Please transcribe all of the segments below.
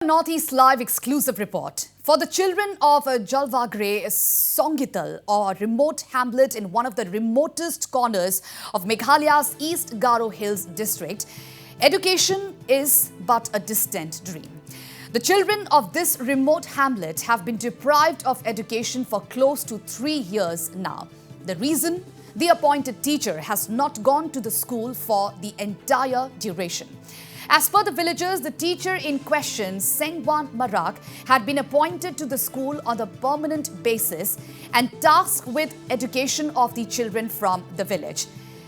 Northeast Live exclusive report. For the children of Jalwagre Songgittal, or remote hamlet in one of the remotest corners of Meghalaya's East Garo Hills district, education is but a distant dream. The children of this remote hamlet have been deprived of education for close to 3 years now. The reason? The appointed teacher has not gone to the school for the entire duration. As per the villagers, the teacher in question, Sengwan Marak, had been appointed to the school on a permanent basis and tasked with education of the children from the village.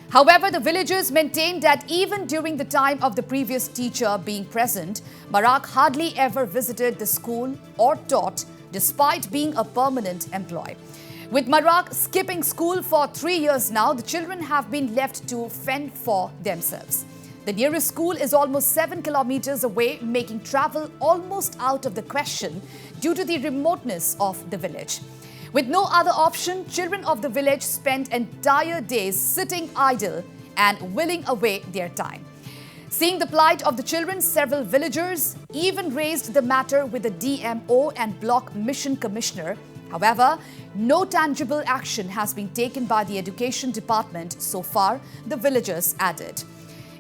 However, the villagers maintained that even during the time of the previous teacher being present, Marak hardly ever visited the school or taught, despite being a permanent employee. With Marak skipping school for 3 years now, the children have been left to fend for themselves. The nearest school is almost 7 kilometers away, making travel almost out of the question due to the remoteness of the village. With no other option, children of the village spend entire days sitting idle and willing away their time. Seeing the plight of the children, several villagers even raised the matter with the DMO and Block Mission Commissioner. However, no tangible action has been taken by the Education Department so far, the villagers added.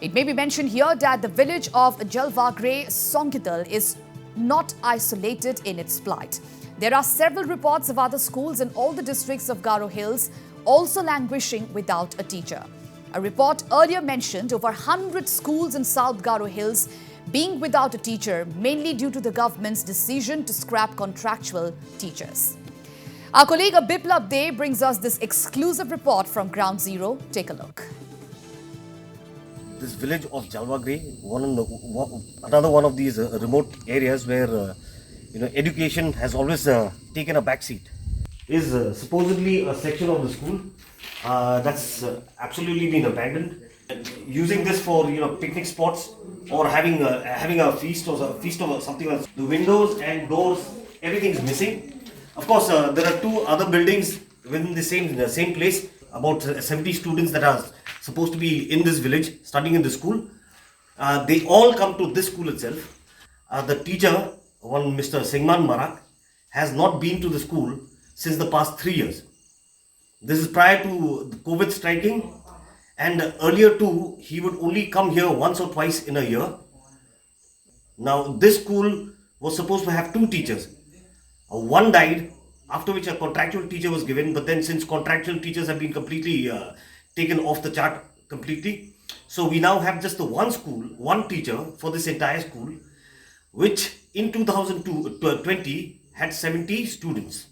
It may be mentioned here that the village of Jalwagre Songgittal is not isolated in its plight. There are several reports of other schools in all the districts of Garo Hills also languishing without a teacher. A report earlier mentioned over 100 schools in South Garo Hills being without a teacher, mainly due to the government's decision to scrap contractual teachers. Our colleague Biplab Dey brings us this exclusive report from Ground Zero. Take a look. This village of Jalwagre, another one of these remote areas where education has always taken a backseat, is supposedly a section of the school that's absolutely been abandoned. Using this for picnic spots or having a feast or something else. The windows and doors, everything is missing. Of course, there are 2 other buildings within the same place. About 70 students that are supposed to be in this village studying in the school. They all come to this school itself. The teacher, one Mr. Sengman Marak, has not been to the school since the past 3 years. This is prior to the COVID striking, and earlier too, he would only come here once or twice in a year. Now, this school was supposed to have 2 teachers. One died, after which a contractual teacher was given, but then since contractual teachers have been completely taken off the chart completely, so we now have just the one teacher for this entire school, which in 2020 had 70 students.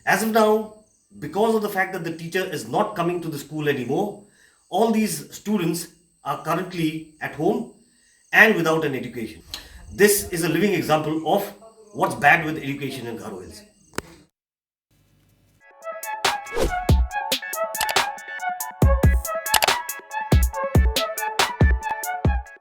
As of now, because of the fact that the teacher is not coming to the school anymore, all these students are currently at home and without an education. This is a living example of what's bad with education in Garo Hills.